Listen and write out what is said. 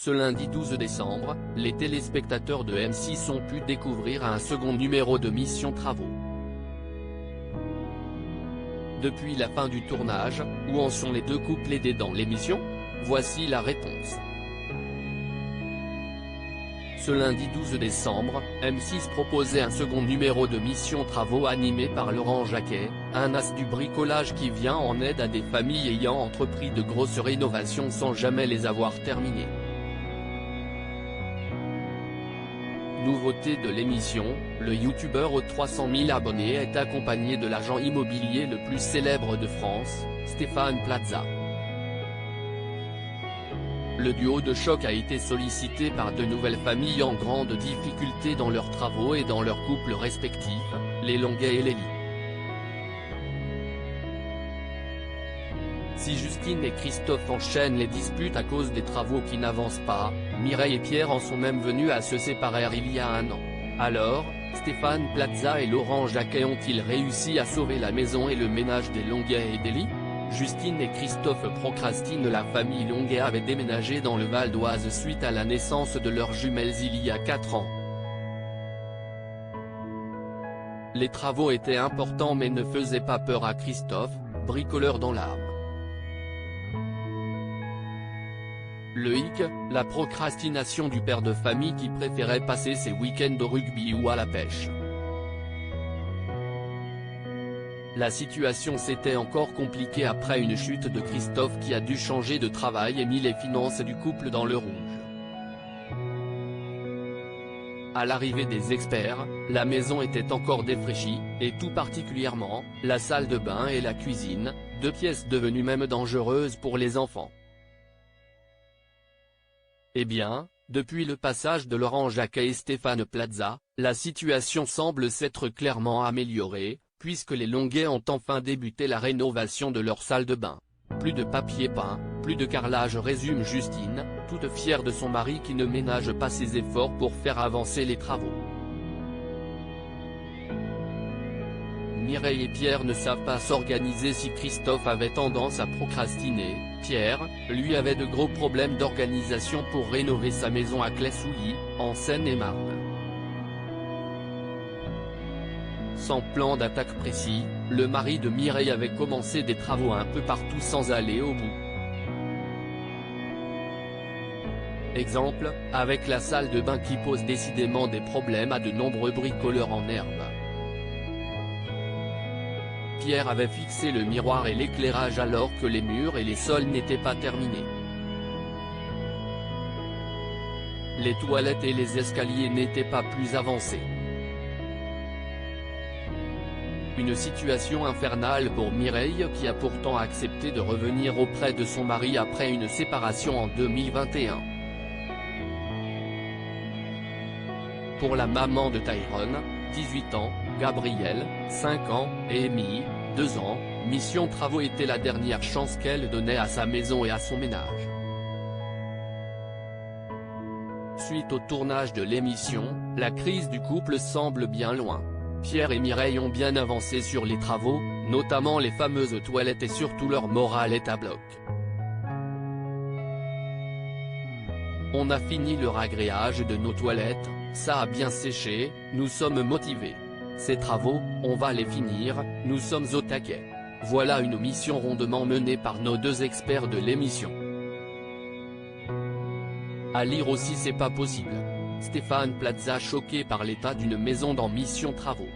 Ce lundi 12 décembre, les téléspectateurs de M6 ont pu découvrir un second numéro de Mission Travaux. Depuis la fin du tournage, où en sont les deux couples aidés dans l'émission? Voici la réponse. Ce lundi 12 décembre, M6 proposait un second numéro de Mission Travaux animé par Laurent Jacquet, un as du bricolage qui vient en aide à des familles ayant entrepris de grosses rénovations sans jamais les avoir terminées. Nouveauté de l'émission, le youtubeur aux 300 000 abonnés est accompagné de l'agent immobilier le plus célèbre de France, Stéphane Plaza. Le duo de choc a été sollicité par de nouvelles familles en grande difficulté dans leurs travaux et dans leurs couples respectifs, les Longuet et Lélie. Si Justine et Christophe enchaînent les disputes à cause des travaux qui n'avancent pas, Mireille et Pierre en sont même venus à se séparer il y a un an. Alors, Stéphane Plaza et Laurent Jacquet ont-ils réussi à sauver la maison et le ménage des Longuet et d'Élie? Justine et Christophe procrastinent. La famille Longuet avait déménagé dans le Val d'Oise suite à la naissance de leurs jumelles il y a 4 ans. Les travaux étaient importants mais ne faisaient pas peur à Christophe, bricoleur dans l'âme. Le hic, la procrastination du père de famille qui préférait passer ses week-ends au rugby ou à la pêche. La situation s'était encore compliquée après une chute de Christophe qui a dû changer de travail et mis les finances du couple dans le rouge. À l'arrivée des experts, la maison était encore défraîchie, et tout particulièrement, la salle de bain et la cuisine, 2 pièces devenues même dangereuses pour les enfants. Eh bien, depuis le passage de Laurent Jacquet et Stéphane Plaza, la situation semble s'être clairement améliorée, puisque les Longuet ont enfin débuté la rénovation de leur salle de bain. Plus de papier peint, plus de carrelage, résume Justine, toute fière de son mari qui ne ménage pas ses efforts pour faire avancer les travaux. Mireille et Pierre ne savent pas s'organiser. Si Christophe avait tendance à procrastiner, Pierre, lui, avait de gros problèmes d'organisation pour rénover sa maison à Claye-Souilly, en Seine-et-Marne. Sans plan d'attaque précis, le mari de Mireille avait commencé des travaux un peu partout sans aller au bout. Exemple, avec la salle de bain qui pose décidément des problèmes à de nombreux bricoleurs en herbe. Pierre avait fixé le miroir et l'éclairage alors que les murs et les sols n'étaient pas terminés. Les toilettes et les escaliers n'étaient pas plus avancés. Une situation infernale pour Mireille qui a pourtant accepté de revenir auprès de son mari après une séparation en 2021. Pour la maman de Tyrone, 18 ans, Gabrielle, 5 ans, et Amy, 2 ans, Mission Travaux était la dernière chance qu'elle donnait à sa maison et à son ménage. Suite au tournage de l'émission, la crise du couple semble bien loin. Pierre et Mireille ont bien avancé sur les travaux, notamment les fameuses toilettes, et surtout leur morale est à bloc. On a fini le ragréage de nos toilettes, ça a bien séché, nous sommes motivés. Ces travaux, on va les finir, nous sommes au taquet. Voilà une mission rondement menée par nos 2 experts de l'émission. À lire aussi. C'est pas possible. Stéphane Plaza choqué par l'état d'une maison dans Mission Travaux.